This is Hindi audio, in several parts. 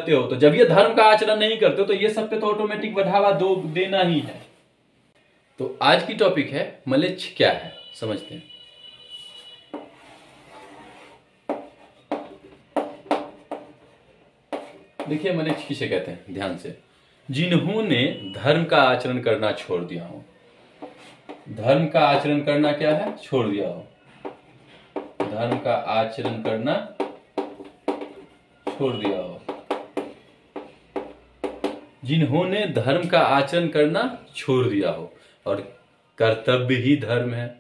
करते हो, तो जब ये धर्म का आचरण नहीं करते हो तो ये सब पे तो ऑटोमेटिक बढ़ावा देना ही है। तो आज की टॉपिक है म्लेच्छ क्या है, समझते हैं। देखिए म्लेच्छ किसे कहते हैं, ध्यान से। जिन्होंने धर्म का आचरण करना छोड़ दिया हो। धर्म का आचरण करना क्या है, छोड़ दिया हो। धर्म का आचरण करना छोड़ दिया हो। जिन्होंने धर्म का आचरण करना छोड़ दिया हो, और कर्तव्य ही धर्म है,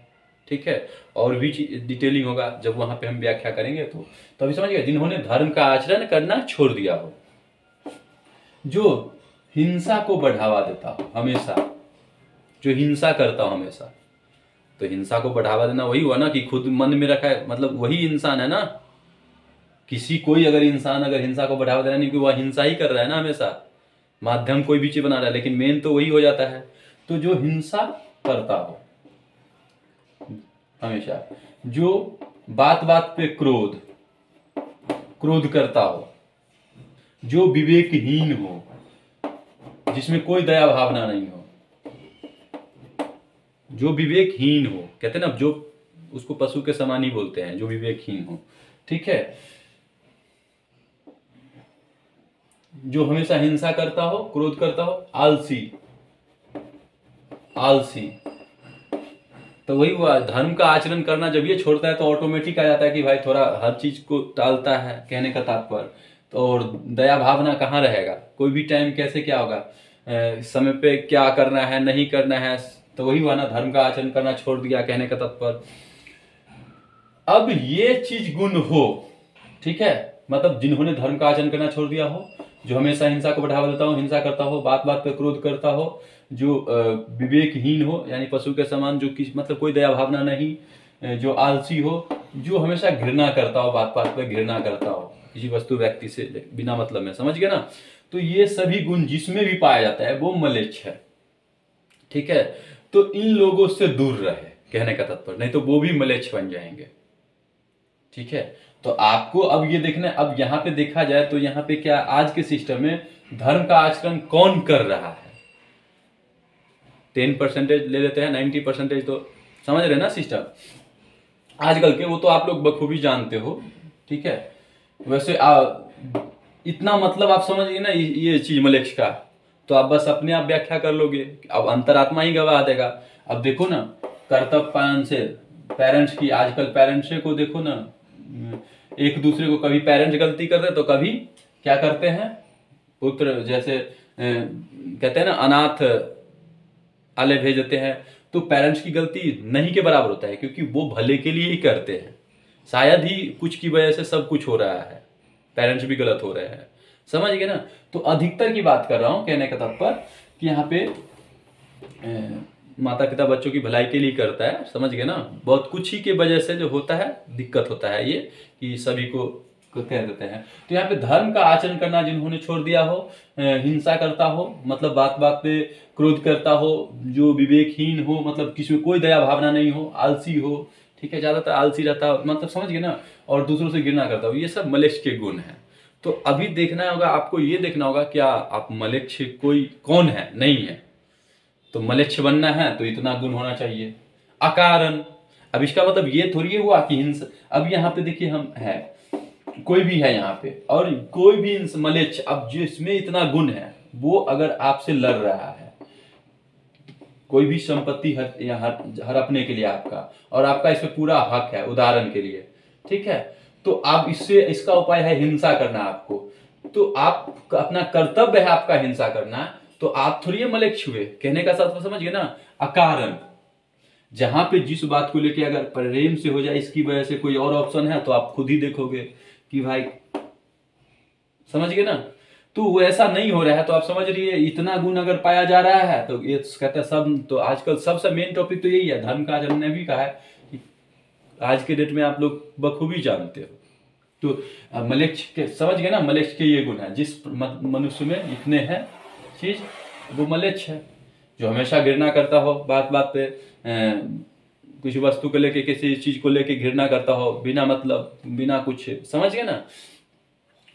ठीक है। और भी डिटेलिंग होगा जब वहां पे हम व्याख्या करेंगे, तो अभी समझिए, जिन्होंने धर्म का आचरण करना छोड़ दिया हो, जो हिंसा को बढ़ावा देता हो हमेशा, जो हिंसा करता हो हमेशा। तो हिंसा को बढ़ावा देना वही हुआ ना कि खुद मन में रखा है, मतलब वही इंसान है ना। कोई अगर इंसान अगर हिंसा को बढ़ावा देना, नहीं कि वह हिंसा ही कर रहा है ना हमेशा, माध्यम कोई भी चीज बना रहा है, लेकिन मेन तो वही हो जाता है। तो जो हिंसा करता हो हमेशा, जो बात बात पे क्रोध करता हो, जो विवेकहीन हो, जिसमें कोई दया भावना नहीं हो, जो विवेकहीन हो, कहते हैं ना, जो उसको पशु के समान ही बोलते हैं, जो विवेकहीन हो, ठीक है। जो हमेशा हिंसा करता हो, क्रोध करता हो, आलसी। तो वही हुआ, धर्म का आचरण करना जब ये छोड़ता है तो ऑटोमेटिक आ जाता है कि भाई थोड़ा हर चीज को टालता है, कहने का तात्पर्य। तो और दया भावना कहाँ रहेगा, कोई भी टाइम कैसे क्या होगा, समय पे क्या करना है नहीं करना है। तो वही हुआ ना, धर्म का आचरण करना छोड़ दिया, कहने का तात्पर्य। अब ये चीज गुण हो, ठीक है, मतलब जिन्होंने धर्म का आचरण करना छोड़ दिया हो, जो हमेशा हिंसा को बढ़ावा देता हो, हिंसा करता हो, बात बात पे क्रोध करता हो, जो विवेकहीन हो, यानी पशु के समान, जो मतलब कोई दया भावना नहीं, जो आलसी हो, जो हमेशा घृणा करता हो, बात बात पे घृणा करता हो किसी वस्तु व्यक्ति से बिना मतलब में, समझ गए ना। तो ये सभी गुण जिसमें भी पाया जाता है वो म्लेच्छ है, ठीक है। तो इन लोगों से दूर रहे, कहने का तात्पर्य, नहीं तो वो भी म्लेच्छ बन जाएंगे, ठीक है। तो आपको अब ये देखना है, अब यहां पे देखा जाए तो यहां पे क्या, आज के सिस्टम में धर्म का आचरण कौन कर रहा है। 10% ले लेते हैं, 90% तो समझ रहे ना सिस्टम आजकल के, वो तो आप लोग बखूबी जानते हो, ठीक है। वैसे इतना मतलब आप समझिए ना ये चीज म्लेच्छ का, तो आप बस अपने आप व्याख्या कर लोगे, अब अंतरात्मा ही गवाह देगा। अब देखो ना, कर्तव्य पालन से पेरेंट्स की, आजकल पेरेंट्स को देखो ना, एक दूसरे को, कभी पेरेंट्स गलती करते हैं तो कभी क्या करते हैं, पुत्र जैसे कहते हैं ना, अनाथ आले भेज देते हैं। तो पेरेंट्स की गलती नहीं के बराबर होता है, क्योंकि वो भले के लिए ही करते हैं। शायद ही कुछ की वजह से सब कुछ हो रहा है, पेरेंट्स भी गलत हो रहे हैं, समझ गए ना। तो अधिकतर की बात कर रहा हूं, कहने का तात्पर्य कि यहाँ पे माता पिता बच्चों की भलाई के लिए करता है, समझ गए ना। बहुत कुछ ही के वजह से जो होता है, दिक्कत होता है ये, कि सभी को कह देते हैं। तो यहाँ पे धर्म का आचरण करना जिन्होंने छोड़ दिया हो, हिंसा करता हो, मतलब बात बात पे क्रोध करता हो, जो विवेकहीन हो, मतलब किसी में कोई दया भावना नहीं हो, आलसी हो, ठीक है, ज्यादातर आलसी रहता हो, मतलब समझ गए ना, और दूसरों से घृणा करता हो, ये सब म्लेच्छ के गुण हैं। तो अभी देखना होगा आपको, ये देखना होगा क्या आप म्लेच्छ कोई कौन है, नहीं है। तो म्लेच्छ बनना है तो इतना गुण होना चाहिए, अकारण। अब इसका मतलब ये थोड़ी हुआ कि हिंसा, अब यहाँ पे देखिए हम है, कोई भी है यहाँ पे, और कोई भी म्लेच्छ, अब जिसमें इतना गुण है, वो अगर आपसे लड़ रहा है, कोई भी संपत्ति हड़पने के लिए आपका, और आपका इस पे पूरा हक है, उदाहरण के लिए, ठीक है, तो आप इसका उपाय है हिंसा करना आपको। तो आप अपना कर्तव्य है आपका हिंसा करना, तो आप थोड़ी म्लेच्छ हुए, कहने का साथ समझ गए ना, अकारण। जहां पे जिस बात को लेके अगर प्रेम से हो जाए, इसकी वजह से कोई और ऑप्शन है, तो आप खुद ही देखोगे कि भाई, समझ गए ना। तो वो ऐसा नहीं हो रहा है, तो आप समझ रही है, इतना गुण अगर पाया जा रहा है, तो ये कहते हैं सब, तो आजकल सबसे मेन टॉपिक तो यही है, धर्म का आचरण ने भी कहा है कि आज के डेट में आप लोग बखूबी जानते हो। तो म्लेच्छ के, समझ गए ना, म्लेच्छ के ये गुण है, जिस मनुष्य में इतने हैं चीज, वो म्लेच्छ है। जो हमेशा घृणा करता हो, बात बात पे किसी वस्तु को लेके, किसी चीज को लेके घृणा करता हो, बिना मतलब, बिना कुछ, समझ गए ना।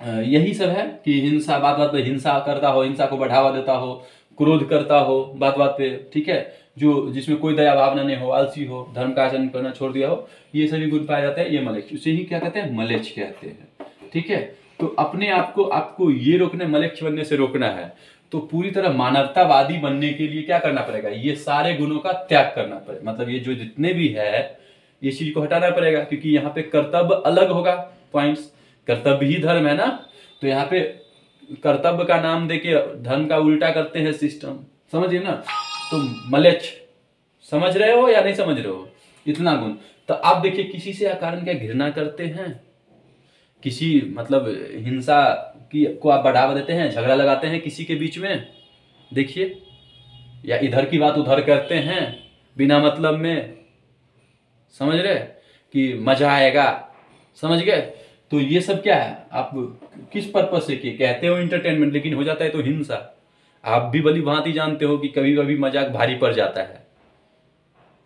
यही सब है कि हिंसा, बात बात पे हिंसा करता हो, हिंसा को बढ़ावा देता हो, क्रोध करता हो बात बात पे, ठीक है, जो जिसमें कोई दया भावना नहीं हो, आलसी हो, धर्म का आचरण करना छोड़ दिया हो, ये सभी गुण पाए जाते हैं, ये मलेच्छ, उसे ही क्या कहते हैं, मलेच्छ कहते हैं। ठीक है, तो अपने आप को आपको ये रोकना, मलेच्छ बनने से रोकना है, तो पूरी तरह मानवतावादी बनने के लिए क्या करना पड़ेगा, ये सारे गुणों का त्याग करना पड़ेगा, मतलब ये जो जितने भी है ये चीज को हटाना पड़ेगा, क्योंकि यहाँ पे कर्तव्य अलग होगा, पॉइंट्स, कर्तव्य ही धर्म है ना, तो यहाँ पे कर्तव्य का नाम देके धर्म का उल्टा करते हैं सिस्टम, समझिए ना। तो मलेच्छ समझ रहे हो या नहीं समझ रहे हो, इतना गुण। तो आप देखिए किसी से अकारण क्या घृणा करते हैं, किसी मतलब हिंसा की को आप बढ़ावा देते हैं, झगड़ा लगाते हैं किसी के बीच में, देखिए, या इधर की बात उधर करते हैं बिना मतलब में, समझ रहे कि मजा आएगा, समझ गए। तो ये सब क्या है, आप किस पर्पज से किए, कहते हो इंटरटेनमेंट, लेकिन हो जाता है तो हिंसा। आप भी भली भांति जानते हो कि कभी कभी मजाक भारी पड़ जाता है,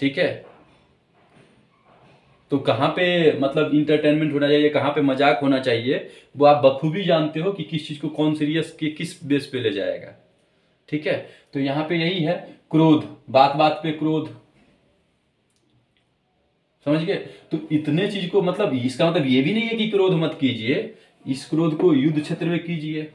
ठीक है, तो कहाँ पे मतलब इंटरटेनमेंट होना चाहिए, कहाँ पे मजाक होना चाहिए, वो आप बखूबी जानते हो कि किस चीज को कौन सीरियस के किस बेस पे ले जाएगा, ठीक है। तो यहाँ पे यही है, क्रोध, बात बात पे क्रोध, समझ गए। तो इतने चीज को मतलब इसका मतलब ये भी नहीं है कि क्रोध मत कीजिए, इस क्रोध को युद्ध क्षेत्र में कीजिए,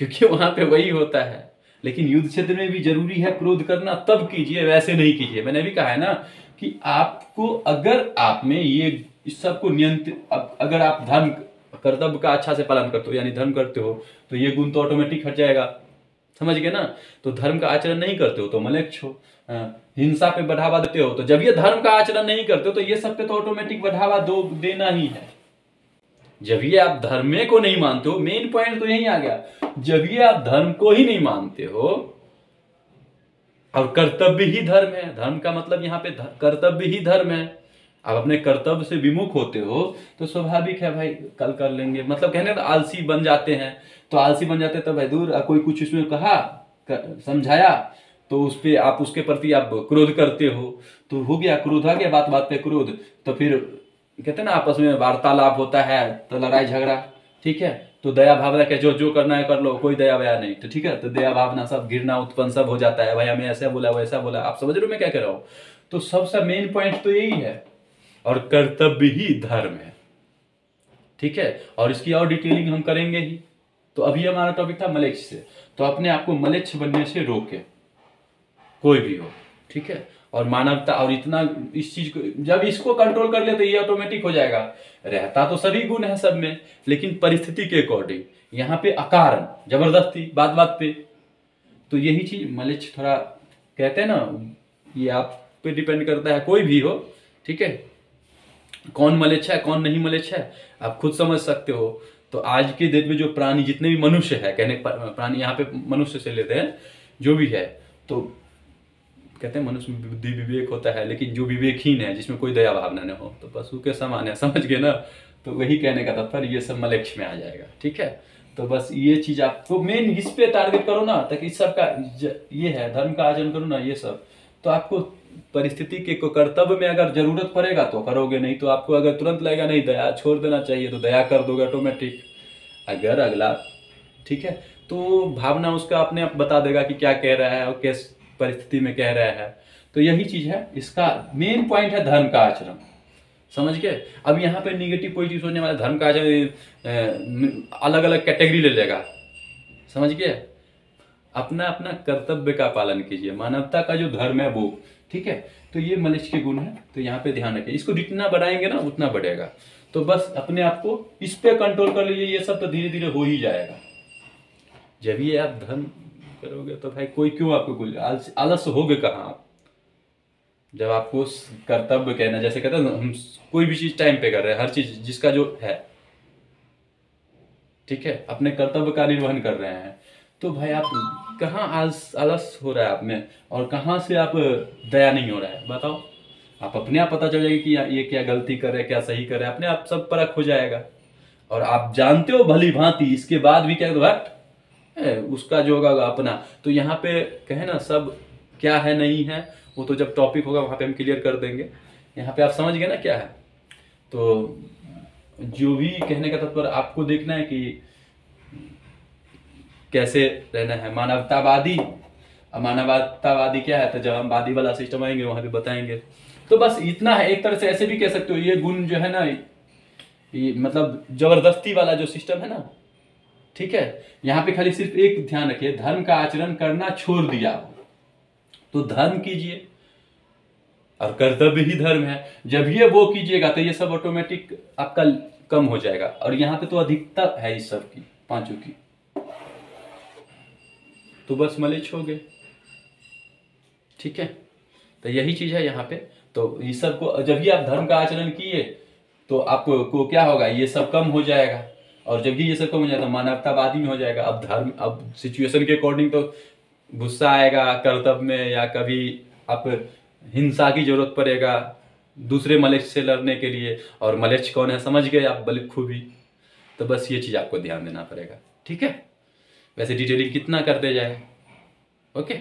क्योंकि वहां पे वही होता है, लेकिन युद्ध क्षेत्र में भी जरूरी है क्रोध करना, तब कीजिए, वैसे नहीं कीजिए। मैंने भी कहा है ना कि आपको अगर आप में ये इस सबको नियंत्रित, अगर आप धर्म कर्तव्य का अच्छा से पालन करते हो, यानी धर्म करते हो, तो ये गुण तो ऑटोमेटिक हट जाएगा, समझ गए ना। तो धर्म का आचरण नहीं करते हो तो मलेच्छ हो, हिंसा पे बढ़ावा देते हो, तो जब ये धर्म का आचरण नहीं करते हो तो ये सब पे तो ऑटोमेटिक बढ़ावा देना ही है। जब ये आप धर्म को नहीं मानते हो, मेन पॉइंट तो यही आ गया, जब ये आप धर्म को ही नहीं मानते हो, और कर्तव्य ही धर्म है, धर्म का मतलब यहाँ पे कर्तव्य ही धर्म है, आप अपने कर्तव्य से विमुख होते हो, तो स्वाभाविक है भाई कल कर लेंगे, मतलब कहने तो आलसी बन जाते हैं, तो आलसी बन जाते हैं तो भाई दूर, कोई कुछ उसमें कहा समझाया तो उस पे आप उसके प्रति आप क्रोध करते हो, तो हो गया क्रोध, आ गया बात बात पे क्रोध, तो फिर कहते हैं ना आपस में वार्तालाप होता है तो लड़ाई झगड़ा, ठीक है। तो दया भावना के जो जो करना है कर लो, कोई दया वया नहीं, तो ठीक है, तो दया भावना सब घृणा उत्पन्न सब हो जाता है, भाई हमें ऐसा बोला वैसा बोला, आप समझ रहे हो मैं क्या कह रहा हूँ। तो सबसे मेन पॉइंट तो यही है, और कर्तव्य ही धर्म है, ठीक है, और इसकी और डिटेलिंग हम करेंगे ही। तो अभी हमारा टॉपिक था मलेच्छ से, तो अपने आप को मलेच्छ बनने से रोके, कोई भी हो, ठीक है, और मानवता, और इतना इस चीज को जब इसको कंट्रोल कर ले तो ये ऑटोमेटिक हो जाएगा। रहता तो सभी गुण है सब में, लेकिन परिस्थिति के अकॉर्डिंग, यहाँ पे अकारण जबरदस्ती बात बात पे, तो यही चीज मलेच्छ थोड़ा कहते हैं ना, ये आप पे डिपेंड करता है, कोई भी हो, ठीक है, कौन मलेच्छ है कौन नहीं मलेच्छ है आप खुद समझ सकते हो। तो आज के डेट में जो प्राणी जितने भी मनुष्य है, कहने प्राणी यहाँ पे मनुष्य से लेते हैं, जो भी है, तो कहते हैं मनुष्य में बुद्धि विवेक होता है, लेकिन जो विवेकहीन है, जिसमें कोई दया भावना न हो, तो पशु के समान है, समझ गए ना। तो वही कहने का तात्पर्य, ये सब मलेच्छ में आ जाएगा, ठीक है। तो बस ये चीज आपको मेन इस पे टारगेट करो ना, ताकि इस सब का ये है, धर्म का आचरण करो ना, ये सब तो आपको परिस्थिति के को कर्तव्य में अगर जरूरत पड़ेगा तो करोगे, नहीं तो आपको अगर तुरंत लगेगा नहीं दया छोड़ देना चाहिए तो दया कर दोगे ऑटोमेटिक। अगर अगला, ठीक है, तो भावना उसका अपने आप बता देगा कि क्या कह रहा है और किस परिस्थिति में कह रहा है। तो यही चीज है, इसका मेन पॉइंट है धर्म का आचरण, समझ गए। अब यहाँ पे निगेटिव पॉजिटिव सोचने वाला धर्म का आचरण अलग अलग कैटेगरी ले लेगा, समझ गए। अपना अपना कर्तव्य का पालन कीजिए, मानवता का जो धर्म है वो, ठीक है। तो ये मलेच्छ के गुण है, तो यहाँ पे ध्यान रखिए, इसको जितना बढ़ाएंगे ना उतना बढ़ेगा। तो बस अपने आप को इस पे कंट्रोल कर लीजिए, ये सब तो धीरे धीरे हो ही जाएगा। जब ये आप धर्म करोगे तो भाई कोई क्यों आपको आलस होगे कहाँ आप, जब आपको कर्तव्य कहना, जैसे कहते हैं हम कोई भी चीज टाइम पे कर रहे हैं, हर चीज जिसका जो है, ठीक है, अपने कर्तव्य का निर्वहन कर रहे हैं, तो भाई आप कहाँ आलस हो रहा है आप में, और कहाँ से आप दया नहीं हो रहा है, बताओ। आप अपने आप पता चल जाएगा कि ये क्या गलती कर रहे हैं क्या सही कर रहे हैं, अपने आप सब परख हो जाएगा। और आप जानते हो भली भांति, इसके बाद भी क्या उसका जो होगा अपना। तो यहाँ पे कहे ना सब क्या है नहीं है, वो तो जब टॉपिक होगा वहां पे हम क्लियर कर देंगे। यहाँ पे आप समझ गए ना क्या है। तो जो भी कहने का तात्पर्य आपको देखना है कि कैसे रहना है। मानवतावादी, मानवतावादी क्या है, तो जब हम वादी वाला सिस्टम आएंगे वहां पे बताएंगे। तो बस इतना है। एक तरह से ऐसे भी कह सकते हो ये गुण जो है ना, ये मतलब जबरदस्ती वाला जो सिस्टम है ना, ठीक है। यहाँ पे खाली सिर्फ एक ध्यान रखिए, धर्म का आचरण करना छोड़ दिया तो धर्म कीजिए, और कर्तव्य ही धर्म है। जब ये वो कीजिएगा तो ये सब ऑटोमेटिक आपका कम हो जाएगा। और यहाँ पे तो अधिकता है इस सब की, पांचों की, तो बस मलेच्छ हो गए, ठीक है। तो यही चीज है यहाँ पे। तो इस सब को जब भी आप धर्म का आचरण किए तो आपको क्या होगा, ये सब कम हो जाएगा। और जब भी ये सब कम हो जाएगा तो मानवतावादी में हो जाएगा। अब धर्म, अब सिचुएशन के अकॉर्डिंग तो गुस्सा आएगा कर्तव्य में, या कभी आप हिंसा की जरूरत पड़ेगा दूसरे मलेच्छ से लड़ने के लिए। और मलेच्छ कौन है समझ गए आप, बलिखूबी। तो बस ये चीज आपको ध्यान देना पड़ेगा, ठीक है। वैसे डिटेलिंग कितना करते जाए, ओके।